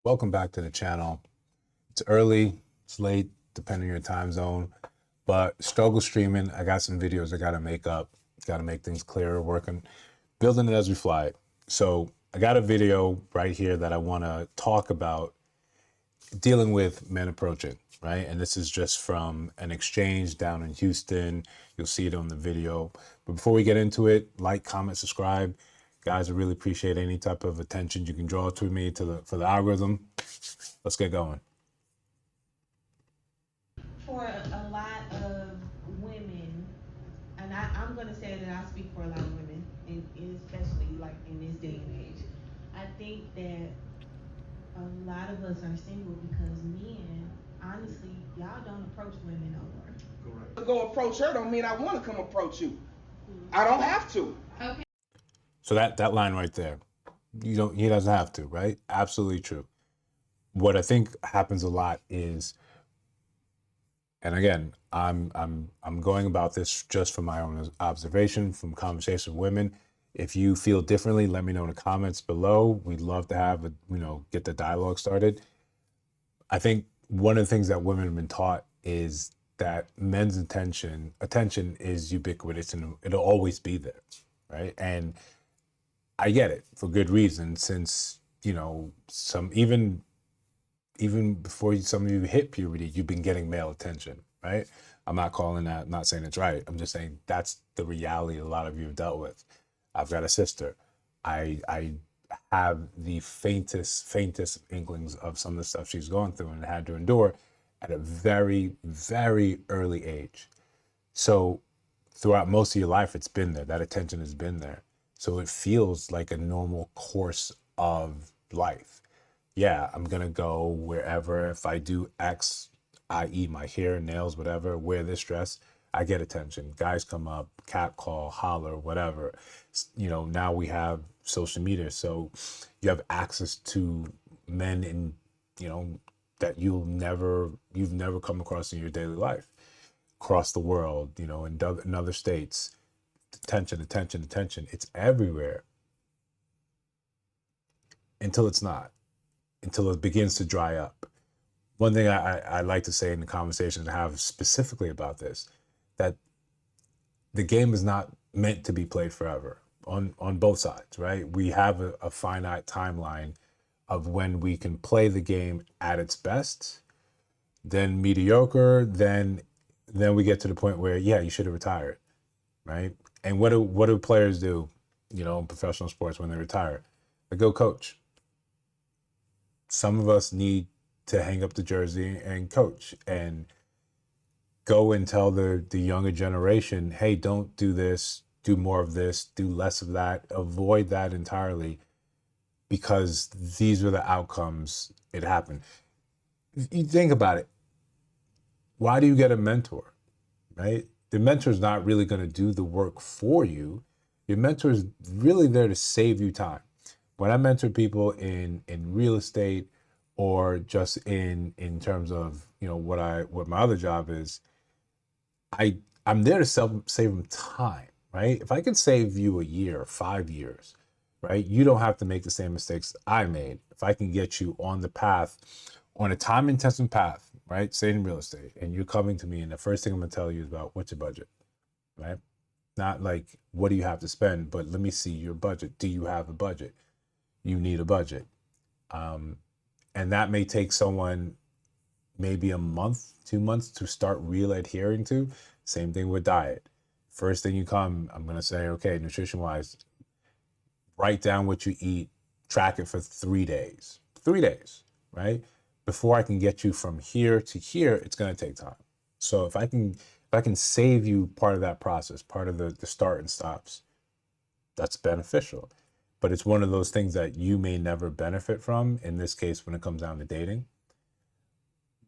Welcome back to the channel. It's early, it's late, depending on your time zone, but struggle streaming. I got some videos I gotta make up, gotta make things clearer, building it as we fly. So I got a video right here that I wanna talk about dealing with men approaching, right? And this is just from an exchange down in Houston. You'll see it on the video. But before we get into it, like, comment, subscribe. Guys, I really appreciate any type of attention you can draw to me for the algorithm. Let's get going. For a lot of women, and I'm going to say that I speak for a lot of women, and especially like in this day and age, I think that a lot of us are single because men, honestly, y'all don't approach women no more. Go approach her don't mean I want to come approach you. I don't have to. Okay. So that line right there, he doesn't have to, right? Absolutely true. What I think happens a lot is, and again, I'm going about this just from my own observation, from conversation with women. If you feel differently, let me know in the comments below. We'd love to have get the dialogue started. I think one of the things that women have been taught is that men's attention is ubiquitous and it'll always be there, right? And I get it for good reason, since some even before some of you hit puberty, you've been getting male attention, right? I'm not calling that, not saying it's right. I'm just saying that's the reality a lot of you have dealt with. I've got a sister. I have the faintest inklings of some of the stuff she's going through and had to endure at a very, very early age. So throughout most of your life, it's been there. That attention has been there. So it feels like a normal course of life. Yeah, I'm gonna go wherever. If I do X, i.e. my hair, nails, whatever, wear this dress, I get attention. Guys come up, cat call, holler, whatever. Now we have social media, so you have access to men that you've never come across in your daily life, across the world, in other states. Attention. It's everywhere until it's not, until it begins to dry up. One thing I like to say in the conversations I have specifically about this, that the game is not meant to be played forever on both sides, right? We have a finite timeline of when we can play the game at its best, then mediocre, then we get to the point where, yeah, you should have retired, right? And what do players do, in professional sports when they retire? They go coach. Some of us need to hang up the jersey and coach and go and tell the younger generation, hey, don't do this, do more of this, do less of that, avoid that entirely, because these are the outcomes. It happened. You think about it. Why do you get a mentor, right? The mentor is not really going to do the work for you. Your mentor is really there to save you time. When I mentor people in real estate, or just in terms of what my other job is, I'm there to save them time, right? If I can save you a year, 5 years, right? You don't have to make the same mistakes I made. If I can get you on the path, on a time intensive path, right? Say in real estate, and you're coming to me, and the first thing I'm gonna tell you is about what's your budget, right? Not like what do you have to spend, but let me see your budget. Do you have a budget? You need a budget. And that may take someone maybe a month, 2 months to start really adhering to. Same thing with diet. First thing you come, I'm going to say, okay, nutrition wise, write down what you eat, track it for 3 days. 3 days, right? Before I can get you from here to here, it's going to take time. So if I can save you part of that process, part of the start and stops, that's beneficial. But it's one of those things that you may never benefit from. In this case, when it comes down to dating,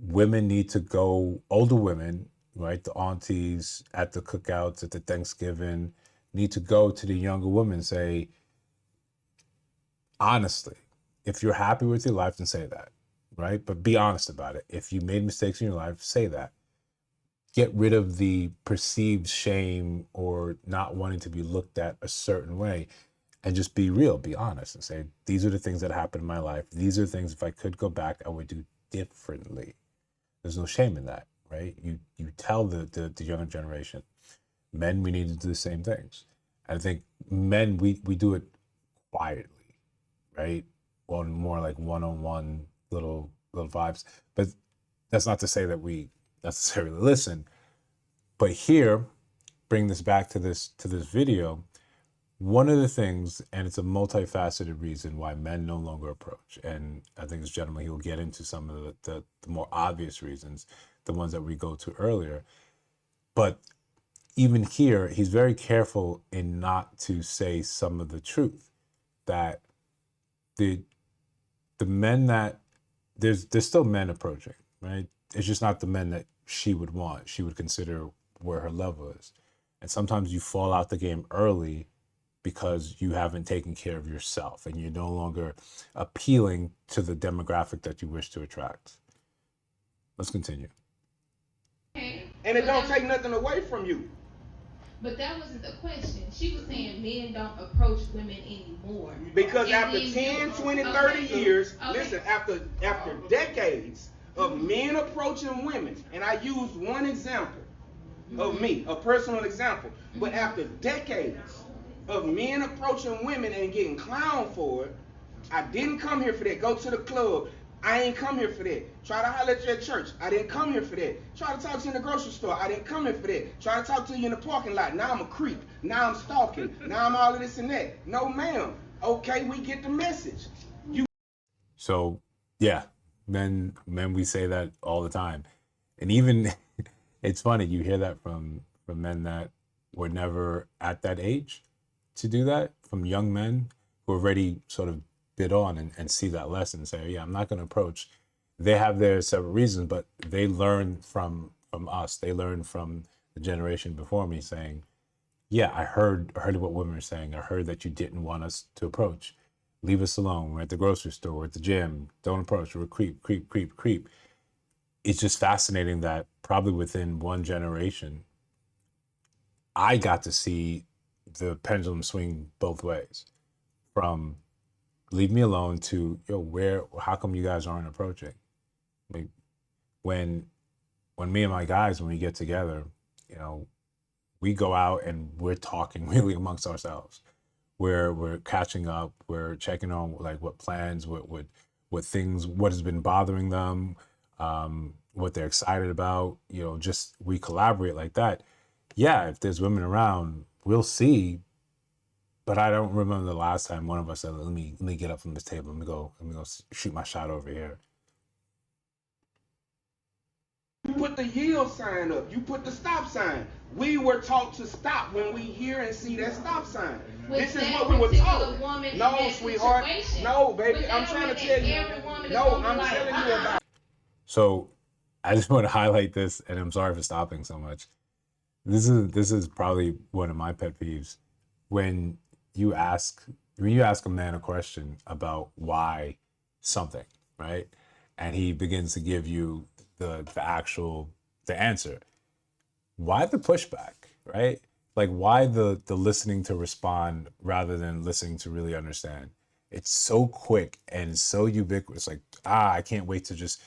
women need to go, older women, right? The aunties at the cookouts, at the Thanksgiving, need to go to the younger women and say, honestly, if you're happy with your life, then say that, right? But be honest about it. If you made mistakes in your life, say that. Get rid of the perceived shame or not wanting to be looked at a certain way. and just be real, be honest, and say, these are the things that happened in my life. These are things, if I could go back, I would do differently. There's no shame in that, right? You tell the younger generation. Men, we need to do the same things. And I think men, we do it quietly, right? Well, more like one-on-one little vibes. But that's not to say that we necessarily listen. But here, bring this back to this video. One of the things, and it's a multifaceted reason why men no longer approach, and I think this gentleman, he'll get into some of the more obvious reasons, the ones that we go to earlier. But even here, he's very careful in not to say some of the truth, that the men that there's still men approaching, right? It's just not the men that she would want, she would consider where her level is. And sometimes you fall out the game early because you haven't taken care of yourself and you're no longer appealing to the demographic that you wish to attract. Let's continue. And it don't take nothing away from you. But that wasn't the question. She was saying men don't approach women anymore. Because And after then 10, you- 20, okay, 30 years, okay. listen, after decades of men approaching women, and I use one example of me, a personal example, but after decades of men approaching women and getting clowned for it, I didn't come here for that. Go to the club. I ain't come here for that. Try to holler at you at church. I didn't come here for that. Try to talk to you in the grocery store. I didn't come here for that. Try to talk to you in the parking lot. Now I'm a creep. Now I'm stalking. Now I'm all of this and that. No, ma'am. Okay, we get the message. So yeah, men we say that all the time. And even it's funny, you hear that from men that were never at that age to do that, from young men who already sort of bid on and see that lesson and say, yeah, I'm not going to approach. They have their several reasons, but they learn from us. They learn from the generation before me saying, yeah, I heard what women are saying. I heard that you didn't want us to approach. Leave us alone. We're at the grocery store, we're at the gym. Don't approach. We're creep, creep, creep, creep. It's just fascinating that probably within one generation, I got to see the pendulum swing both ways, from leave me alone to, yo, how come you guys aren't approaching? Like, when me and my guys, when we get together, we go out and we're talking really amongst ourselves. We're catching up, we're checking on like what plans, what things, what has been bothering them, what they're excited about, just we collaborate like that. Yeah, if there's women around, we'll see. But I don't remember the last time one of us said, let me get up from this table. Let me go shoot my shot over here. You put the yield sign up. You put the stop sign. We were taught to stop when we hear and see that stop sign. This is what we were taught. No, sweetheart. No, baby. I'm trying to tell you. No, I'm telling you about. So I just want to highlight this, and I'm sorry for stopping so much. This is probably one of my pet peeves. When you ask a man a question about why something, right? And he begins to give you the answer. Why the pushback, right? Like, why the listening to respond rather than listening to really understand? It's so quick and so ubiquitous. Like, I can't wait to just,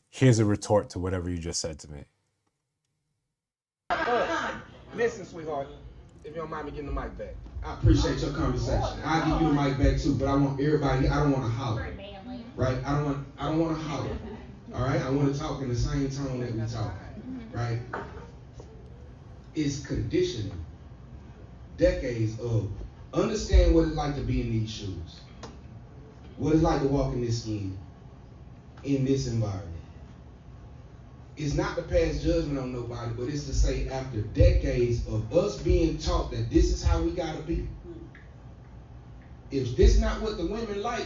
here's a retort to whatever you just said to me. Listen, sweetheart, if you don't mind me getting the mic back. I appreciate your conversation. I'll give you the mic back too, but I want everybody, I don't want to holler. Right? I don't want to holler. All right? I want to talk in the same tone that we talk. Right? It's conditioning. Decades of understand what it's like to be in these shoes. What it's like to walk in this skin, in this environment. It's not to pass judgment on nobody, but it's to say after decades of us being taught that this is how we gotta be. If this not what the women like,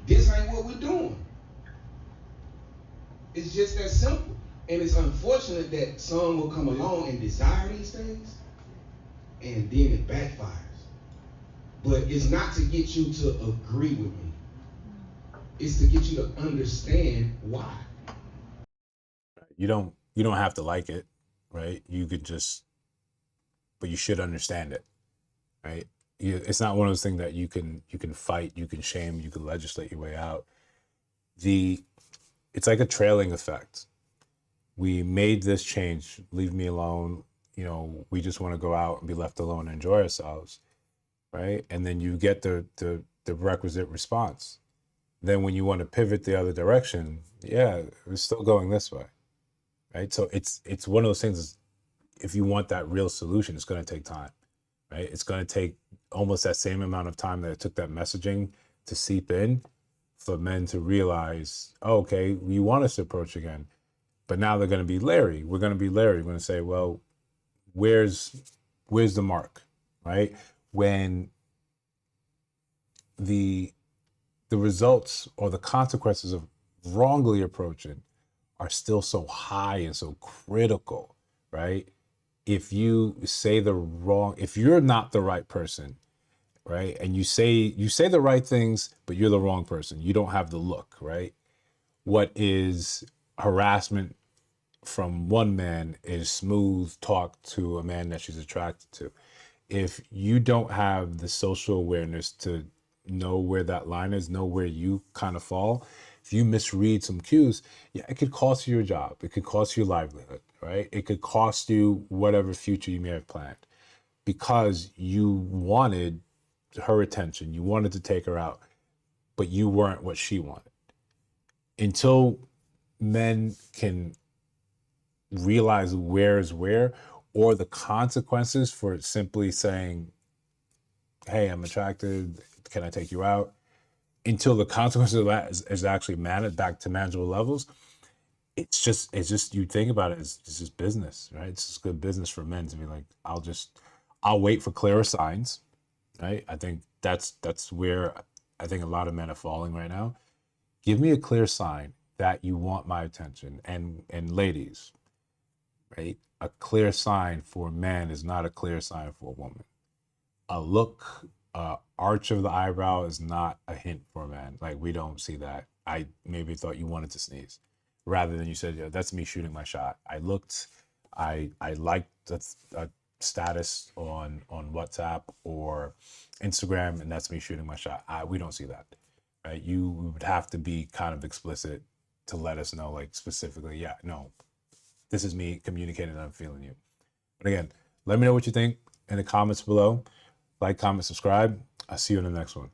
this ain't what we're doing. It's just that simple. And it's unfortunate that some will come along and desire these things, and then it backfires. But it's not to get you to agree with me. It's to get you to understand why. You don't have to like it, right? You could just, but you should understand it, right? it's not one of those things that you can fight, you can shame, you can legislate your way out. It's like a trailing effect. We made this change, leave me alone, we just want to go out and be left alone and enjoy ourselves, right? And then you get the requisite response. Then when you want to pivot the other direction, yeah, we're still going this way, right? So it's one of those things. If you want that real solution, it's going to take time, right? It's going to take almost that same amount of time that it took that messaging to seep in for men to realize, oh, okay, we want us to approach again, but now they're going to be leery. We're going to be leery. We're going to say, well, where's the mark, right? When the results or the consequences of wrongly approaching are still so high and so critical, right? If you say if you're not the right person, right, and you say the right things, but you're the wrong person, you don't have the look, right? What is harassment from one man is smooth talk to a man that she's attracted to. If you don't have the social awareness to know where that line is, know where you kind of fall, if you misread some cues, yeah, it could cost you your job. It could cost you your livelihood, right? It could cost you whatever future you may have planned because you wanted her attention. You wanted to take her out, but you weren't what she wanted. Until men can realize where is where, or the consequences for simply saying, hey, I'm attracted, can I take you out? Until the consequences of that is actually managed back to manageable levels, it's just you think about it, it's just business, right? It's just good business for men to be like, I'll wait for clearer signs, right? I think that's where I think a lot of men are falling right now. Give me a clear sign that you want my attention. And ladies, right? A clear sign for a man is not a clear sign for a woman. A look, arch of the eyebrow is not a hint for a man. Like, we don't see that. I maybe thought you wanted to sneeze, rather than you said, yeah, that's me shooting my shot. I looked, I liked a status on WhatsApp or Instagram, and that's me shooting my shot. We don't see that, right? You would have to be kind of explicit to let us know, like, specifically, yeah, no, this is me communicating that I'm feeling you. But again, let me know what you think in the comments below. Like, comment, subscribe. I'll see you in the next one.